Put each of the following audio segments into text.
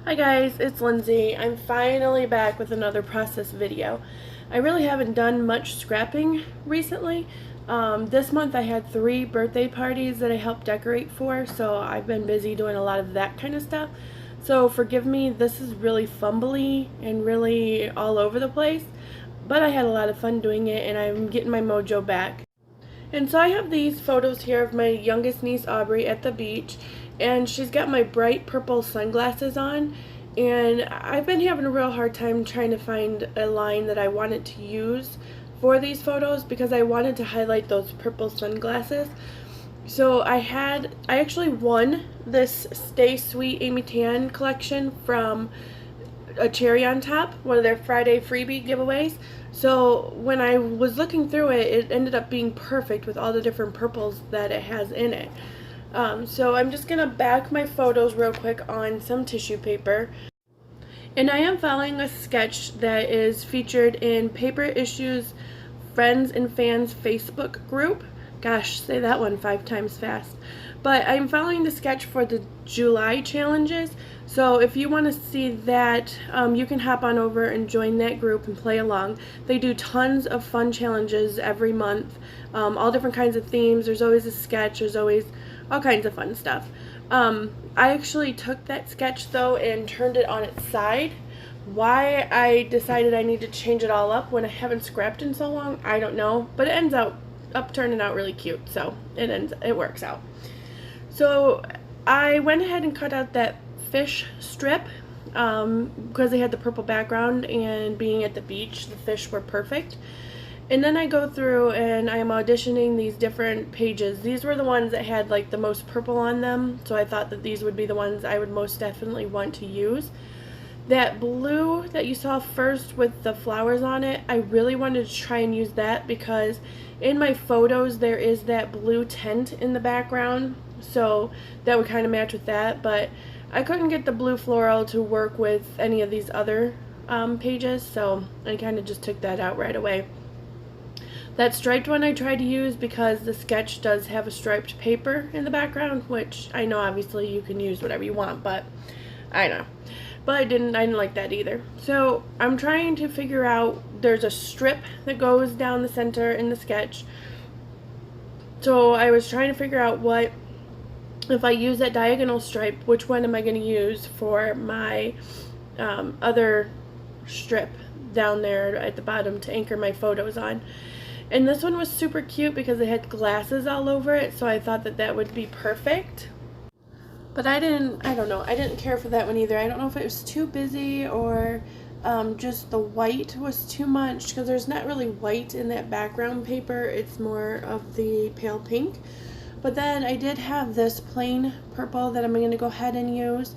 Hi guys, it's Lindsay. I'm finally back with another process video. I really haven't done much scrapping recently. This month I had 3 birthday parties that I helped decorate for, so I've been busy doing a lot of that kind of stuff. So forgive me, this is really fumbly and really all over the place, but I had a lot of fun doing it and I'm getting my mojo back. And so I have these photos here of my youngest niece Aubrey at the beach, and she's got my bright purple sunglasses on, and I've been having a real hard time trying to find a line that I wanted to use for these photos because I wanted to highlight those purple sunglasses. So I actually won this Stay Sweet Amy Tan collection from a cherry on top, one of their Friday freebie giveaways. So when I was looking through it, it ended up being perfect with all the different purples that it has in it. So I'm just gonna back my photos real quick on some tissue paper. And I am following a sketch that is featured in Paper Issues Friends and Fans Facebook group. Gosh, say that one 5 times fast. But I'm following the sketch for the July challenges. So if you want to see that, you can hop on over and join that group and play along. They do tons of fun challenges every month, all different kinds of themes. There's always a sketch. There's always all kinds of fun stuff. I actually took that sketch though and turned it on its side. Why I decided I need to change it all up when I haven't scrapped in so long, I don't know. But it ends up turning out really cute, so it works out. So I went ahead and cut out that fish strip because they had the purple background, and being at the beach, the fish were perfect. And then I go through and I am auditioning these different pages. These were the ones that had like the most purple on them, so I thought that these would be the ones I would most definitely want to use. That blue that you saw first with the flowers on it, I really wanted to try and use that because in my photos there is that blue tint in the background, so that would kind of match with that, but I couldn't get the blue floral to work with any of these other pages, so I kind of just took that out right away. That striped one I tried to use because the sketch does have a striped paper in the background, which I know obviously you can use whatever you want, but I don't know. But I didn't like that either. So I'm trying to figure out, there's a strip that goes down the center in the sketch. So I was trying to figure out what, if I use that diagonal stripe, which one am I going to use for my other strip down there at the bottom to anchor my photos on. And this one was super cute because it had glasses all over it, so I thought that that would be perfect. But I don't know, I didn't care for that one either. I don't know if it was too busy or just the white was too much, because there's not really white in that background paper. It's more of the pale pink. But then I did have this plain purple that I'm going to go ahead and use.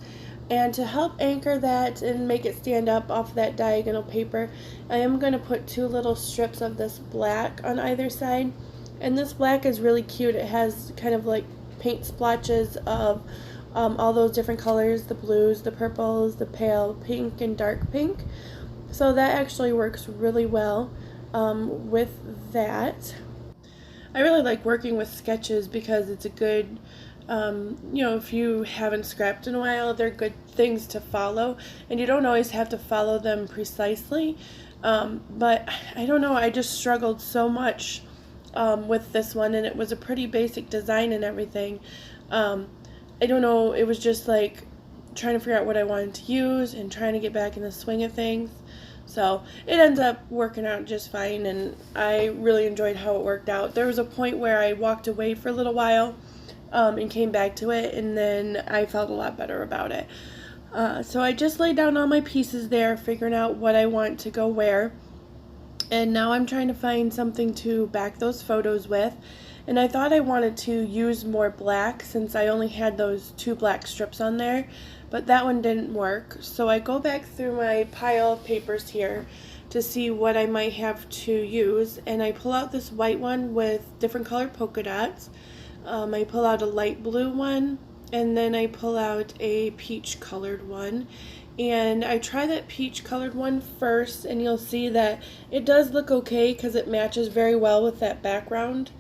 And to help anchor that and make it stand up off that diagonal paper, I am going to put 2 little strips of this black on either side. And this black is really cute. It has kind of like paint splotches of all those different colors, the blues, the purples, the pale pink, and dark pink. So that actually works really well with that. I really like working with sketches because it's a good, you know, if you haven't scrapped in a while, they're good things to follow, and you don't always have to follow them precisely. But I don't know, I just struggled so much with this one, and it was a pretty basic design and everything. I don't know, it was just like trying to figure out what I wanted to use and trying to get back in the swing of things. So it ends up working out just fine, and I really enjoyed how it worked out. There was a point where I walked away for a little while and came back to it, and then I felt a lot better about it. So I just laid down all my pieces there, figuring out what I want to go where. And now I'm trying to find something to back those photos with. And I thought I wanted to use more black since I only had those 2 black strips on there, but that one didn't work. So I go back through my pile of papers here to see what I might have to use, and I pull out this white one with different colored polka dots. I pull out a light blue one, and then I pull out a peach colored one. And I try that peach colored one first, and you'll see that it does look okay because it matches very well with that background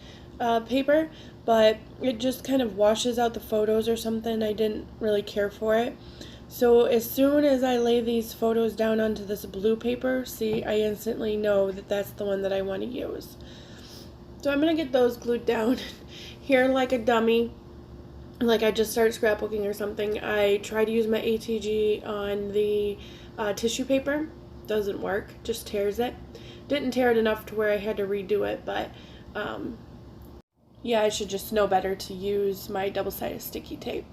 paper, but it just kind of washes out the photos or something. I didn't really care for it. So as soon as I lay these photos down onto this blue paper, see, I instantly know that that's the one that I want to use. So I'm going to get those glued down here like a dummy, like I just started scrapbooking or something. I try to use my ATG on the tissue paper. Doesn't work, just tears it. Didn't tear it enough to where I had to redo it, but yeah, I should just know better to use my double-sided sticky tape.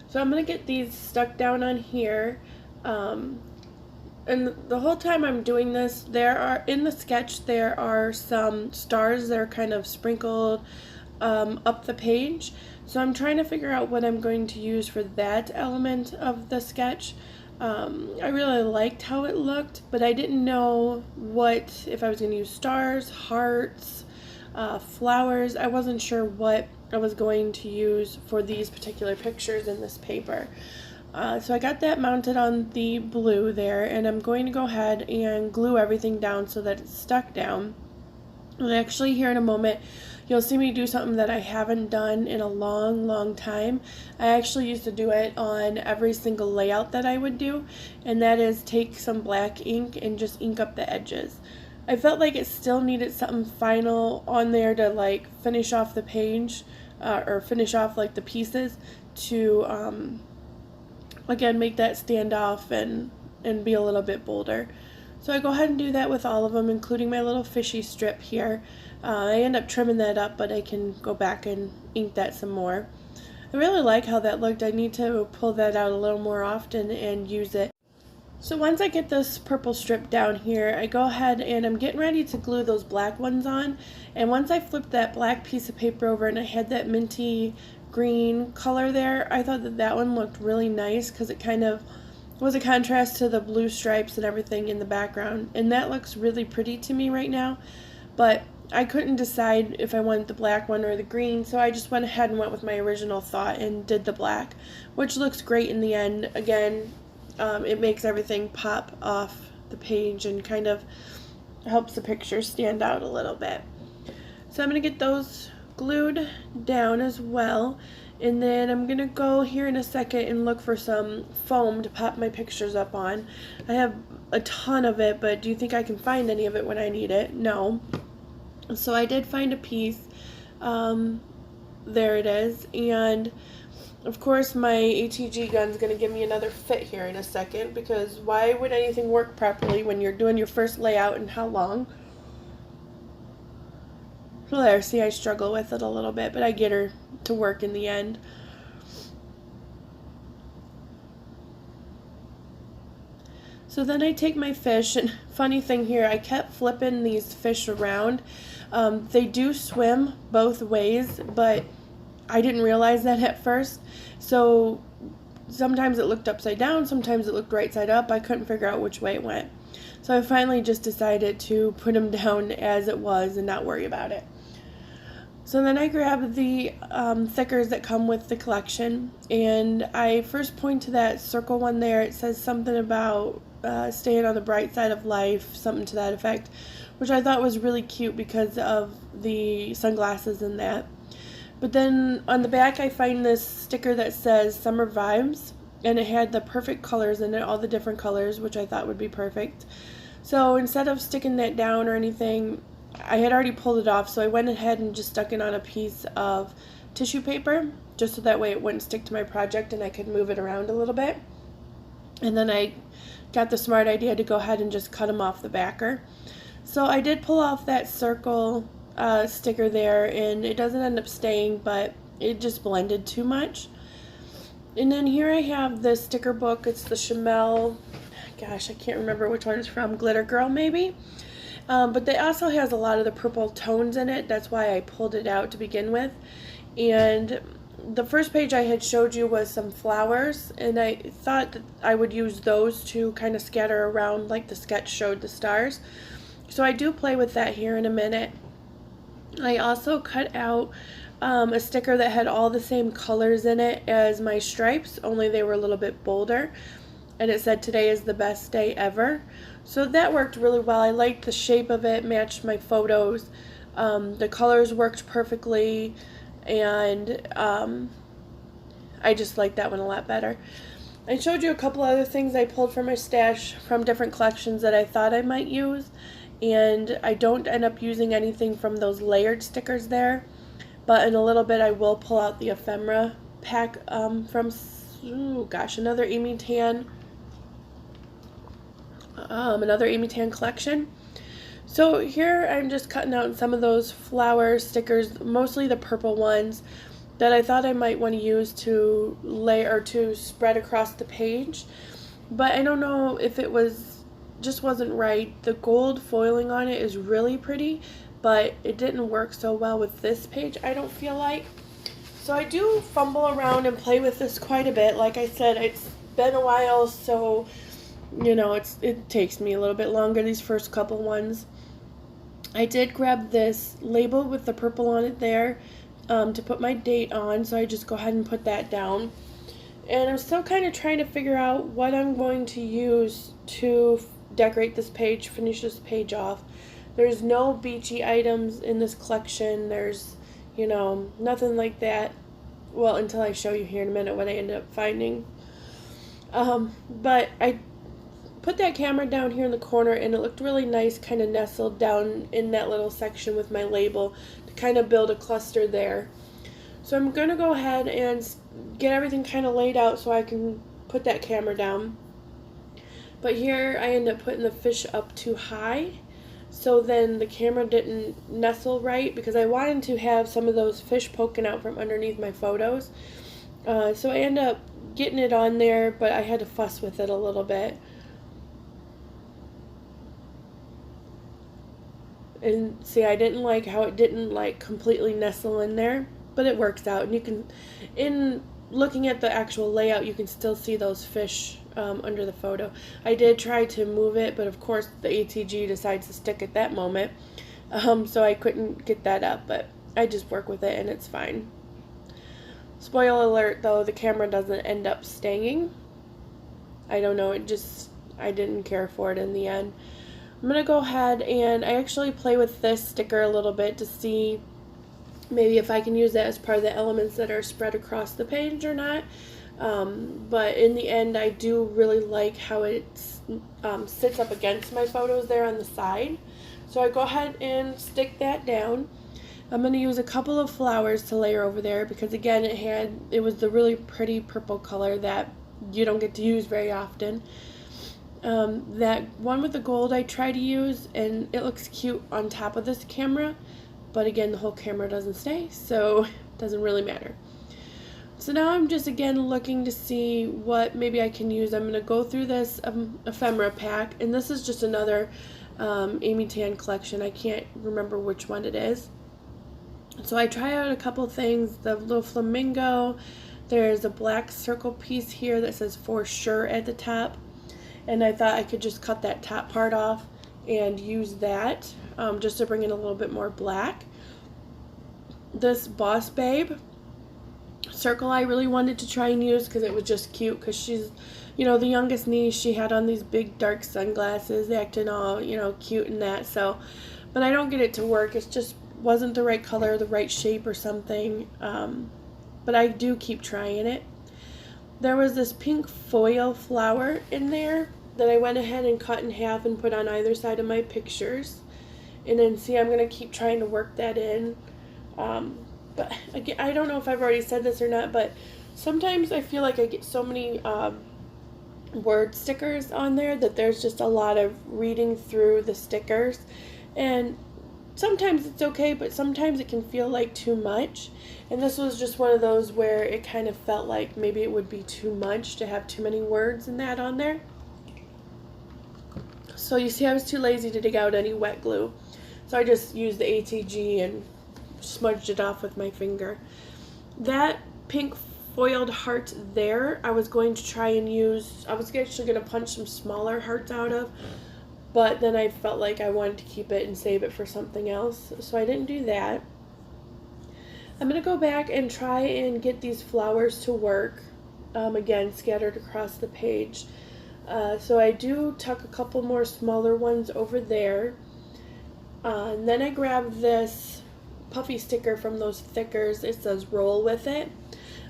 So I'm going to get these stuck down on here. And the whole time I'm doing this, in the sketch there are some stars that are kind of sprinkled up the page. So I'm trying to figure out what I'm going to use for that element of the sketch. I really liked how it looked, but I didn't know if I was going to use stars, hearts, flowers. I wasn't sure what I was going to use for these particular pictures in this paper. So I got that mounted on the blue there, and I'm going to go ahead and glue everything down so that it's stuck down. And actually here in a moment you'll see me do something that I haven't done in a long time. I actually used to do it on every single layout that I would do, and that is take some black ink and just ink up the edges. I felt like it still needed something final on there to like finish off the page, or finish off like the pieces to again make that stand off and be a little bit bolder. So I go ahead and do that with all of them, including my little fishy strip here. I end up trimming that up, but I can go back and ink that some more. I really like how that looked. I need to pull that out a little more often and use it. So once I get this purple strip down here, I go ahead and I'm getting ready to glue those black ones on. And once I flipped that black piece of paper over and I had that minty green color there, I thought that that one looked really nice because it kind of was a contrast to the blue stripes and everything in the background. And that looks really pretty to me right now. But I couldn't decide if I wanted the black one or the green, so I just went ahead and went with my original thought and did the black, which looks great in the end. Again, it makes everything pop off the page and kind of helps the picture stand out a little bit. So I'm going to get those glued down as well, and then I'm going to go here in a second and look for some foam to pop my pictures up on. I have a ton of it, but do you think I can find any of it when I need it? No. So I did find a piece. There it is, and of course my ATG gun's going to give me another fit here in a second, because why would anything work properly when you're doing your first layout and how long? So there, see, I struggle with it a little bit, but I get her to work in the end. So then I take my fish, and funny thing here, I kept flipping these fish around. They do swim both ways, but I didn't realize that at first. So sometimes it looked upside down, sometimes it looked right side up. I couldn't figure out which way it went. So I finally just decided to put them down as it was and not worry about it. So then I grabbed the thickers that come with the collection, and I first point to that circle one there. It says something about staying on the bright side of life, something to that effect, which I thought was really cute because of the sunglasses and that. But then on the back I find this sticker that says Summer Vibes, and it had the perfect colors in it, all the different colors, which I thought would be perfect. So instead of sticking that down or anything, I had already pulled it off, so I went ahead and just stuck it on a piece of tissue paper, just so that way it wouldn't stick to my project and I could move it around a little bit. And then I got the smart idea to go ahead and just cut them off the backer. So I did pull off that circle sticker there, and it doesn't end up staying, but it just blended too much. And then here I have the sticker book. It's the Chamel, gosh, I can't remember which one it's from, Glitter Girl maybe. But it also has a lot of the purple tones in it. That's why I pulled it out to begin with. And the first page I had showed you was some flowers, and I thought that I would use those to kind of scatter around like the sketch showed the stars. So I do play with that here in a minute. I also cut out a sticker that had all the same colors in it as my stripes, only they were a little bit bolder. And it said, "Today is the best day ever." So that worked really well. I liked the shape of it, matched my photos. The colors worked perfectly, and I just liked that one a lot better. I showed you a couple other things I pulled from my stash from different collections that I thought I might use, and I don't end up using anything from those layered stickers there, but in a little bit I will pull out the ephemera pack from, another Amy Tan collection. So here I'm just cutting out some of those flower stickers, mostly the purple ones, that I thought I might want to use to lay or to spread across the page. But I don't know if it just wasn't right. The gold foiling on it is really pretty, but it didn't work so well with this page, I don't feel like. So I do fumble around and play with this quite a bit. Like I said, it's been a while, so you know, it takes me a little bit longer, these first couple ones. I did grab this label with the purple on it there to put my date on, so I just go ahead and put that down. And I'm still kind of trying to figure out what I'm going to use to decorate this page, finish this page off. There's no beachy items in this collection. There's, you know, nothing like that. Well, until I show you here in a minute what I ended up finding. But I put that camera down here in the corner, and it looked really nice, kind of nestled down in that little section with my label to kind of build a cluster there. So I'm going to go ahead and get everything kind of laid out so I can put that camera down. But here I end up putting the fish up too high, so then the camera didn't nestle right, because I wanted to have some of those fish poking out from underneath my photos. So I end up getting it on there, but I had to fuss with it a little bit. And see, I didn't like how it didn't like completely nestle in there, but it works out. And you can, in looking at the actual layout, you can still see those fish under the photo. I did try to move it, but of course the ATG decides to stick at that moment, so I couldn't get that up, but I just work with it and it's fine. Spoiler alert though, the camera doesn't end up staying. I don't know, I didn't care for it in the end. I'm going to go ahead and I actually play with this sticker a little bit to see maybe if I can use that as part of the elements that are spread across the page or not. But in the end, I do really like how it sits up against my photos there on the side. So I go ahead and stick that down. I'm going to use a couple of flowers to layer over there because, again, it was the really pretty purple color that you don't get to use very often. That one with the gold I try to use, and it looks cute on top of this camera, but again, the whole camera doesn't stay, so it doesn't really matter. So now I'm just again looking to see what maybe I can use. I'm going to go through this ephemera pack, and this is just another Amy Tan collection. I can't remember which one it is. So I try out a couple things. The little flamingo, there's a black circle piece here that says "for sure" at the top, and I thought I could just cut that top part off and use that just to bring in a little bit more black. This Boss Babe circle I really wanted to try and use because it was just cute, because she's, you know, the youngest niece. She had on these big dark sunglasses, acting all, you know, cute and that. So, but I don't get it to work. It just wasn't the right color, the right shape or something. But I do keep trying it. There was this pink foil flower in there that I went ahead and cut in half and put on either side of my pictures. And then see, I'm going to keep trying to work that in. But again, I don't know if I've already said this or not, but sometimes I feel like I get so many word stickers on there that there's just a lot of reading through the stickers. And sometimes it's okay, but sometimes it can feel like too much. And this was just one of those where it kind of felt like maybe it would be too much to have too many words and that on there. So you see, I was too lazy to dig out any wet glue. So I just used the ATG and smudged it off with my finger. That pink foiled heart there, I was going to try and use, I was actually going to punch some smaller hearts out of, but then I felt like I wanted to keep it and save it for something else, so I didn't do that. I'm going to go back and try and get these flowers to work, again, scattered across the page. So I do tuck a couple more smaller ones over there. And then I grab this puffy sticker from those thickers. It says roll with it.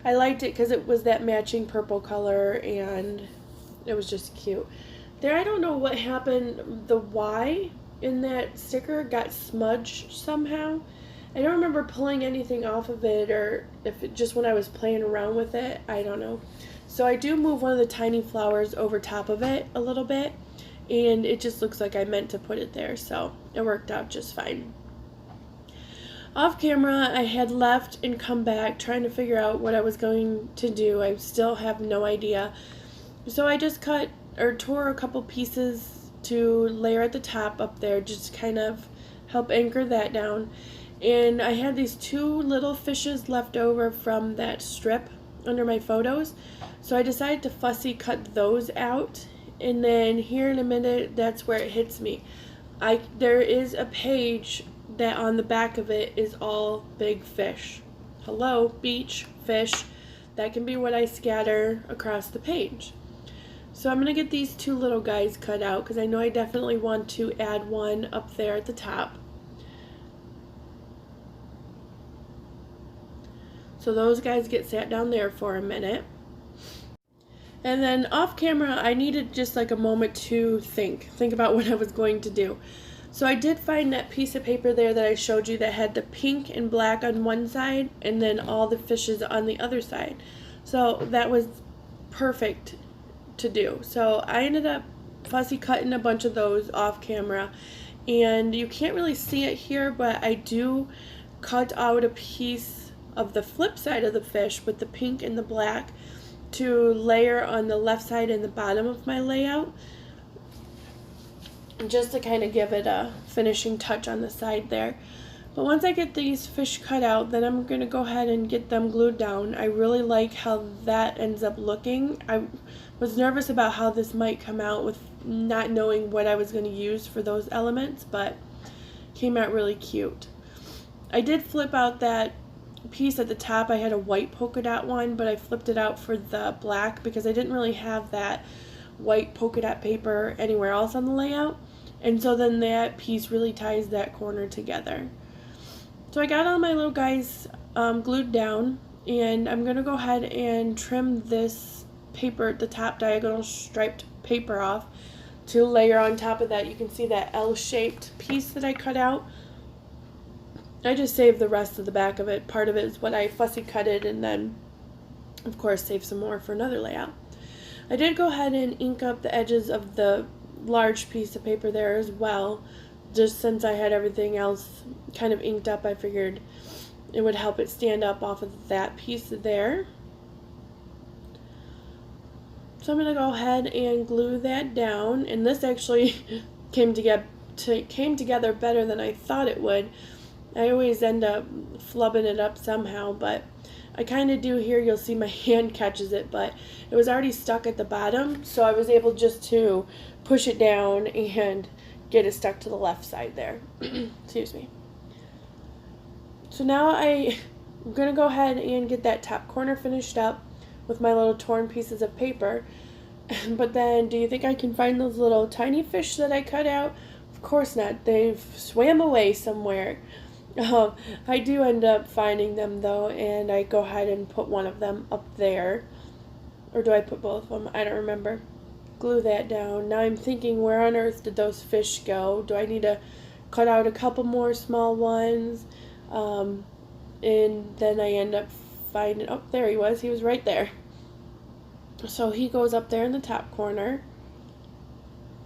I liked it because it was that matching purple color and it was just cute. There, I don't know what happened. The Y in that sticker got smudged somehow. I don't remember pulling anything off of it, or if it just when I was playing around with it, I don't know. So I do move one of the tiny flowers over top of it a little bit, and it just looks like I meant to put it there, so it worked out just fine. Off camera, I had left and come back trying to figure out what I was going to do. I still have no idea. So I just cut or tore a couple pieces to layer at the top up there, just kind of help anchor that down. And I had these two little fishes left over from that strip under my photos, so I decided to fussy cut those out. And then here in a minute, that's where it hits me. There is a page that on the back of it is all big fish. Hello, beach, fish. That can be what I scatter across the page. So I'm going to get these two little guys cut out because I know I definitely want to add one up there at the top. So those guys get sat down there for a minute. And then off camera, I needed just like a moment to think about what I was going to do. So I did find that piece of paper there that I showed you that had the pink and black on one side and then all the fishes on the other side. So that was perfect to do. So I ended up fussy cutting a bunch of those off camera, and you can't really see it here, but I do cut out a piece of the flip side of the fish with the pink and the black to layer on the left side and the bottom of my layout, just to kind of give it a finishing touch on the side there. But once I get these fish cut out, then I'm going to go ahead and get them glued down. I really like how that ends up looking. I was nervous about how this might come out with not knowing what I was going to use for those elements, but came out really cute. I did flip out that piece at the top. I had a white polka dot one, but I flipped it out for the black because I didn't really have that white polka dot paper anywhere else on the layout, and so then that piece really ties that corner together. So I got all my little guys glued down, and I'm gonna go ahead and trim this paper, the top diagonal striped paper off, to layer on top of that. You can see that L-shaped piece that I cut out. I just saved the rest of the back of it. Part of it is what I fussy cutted, and then of course save some more for another layout. I did go ahead and ink up the edges of the large piece of paper there as well. Just since I had everything else kind of inked up, I figured it would help it stand up off of that piece there. So I'm going to go ahead and glue that down, and this actually came together better than I thought it would. I always end up flubbing it up somehow, but I kind of do here. You'll see my hand catches it, but it was already stuck at the bottom, so I was able just to push it down and get it stuck to the left side there. Excuse me. So now I'm going to go ahead and get that top corner finished up with my little torn pieces of paper. But then, do you think I can find those little tiny fish that I cut out? Of course not. They've swam away somewhere. I do end up finding them though, and I go ahead and put one of them up there. Or do I put both of them? I don't remember. Glue that down. Now I'm thinking, where on earth did those fish go? Do I need to cut out a couple more small ones? And then I end up finding, oh, there he was. He was right there. So he goes up there in the top corner.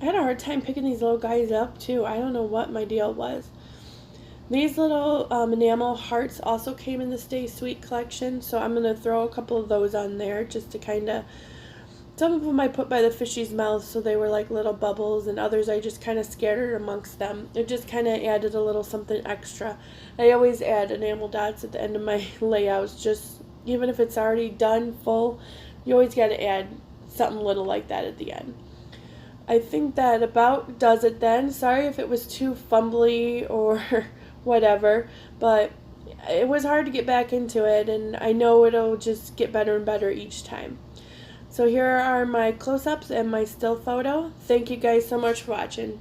I had a hard time picking these little guys up too. I don't know what my deal was. These little enamel hearts also came in the Stay Sweet collection, so I'm going to throw a couple of those on there just to kind of, some of them I put by the fishy's mouth so they were like little bubbles, and others I just kind of scattered amongst them. It just kind of added a little something extra. I always add enamel dots at the end of my layouts, just even if it's already done full, you always got to add something little like that at the end. I think that about does it then. Sorry if it was too fumbly or whatever, but it was hard to get back into it, and I know it'll just get better and better each time. So here are my close-ups and my still photo. Thank you guys so much for watching.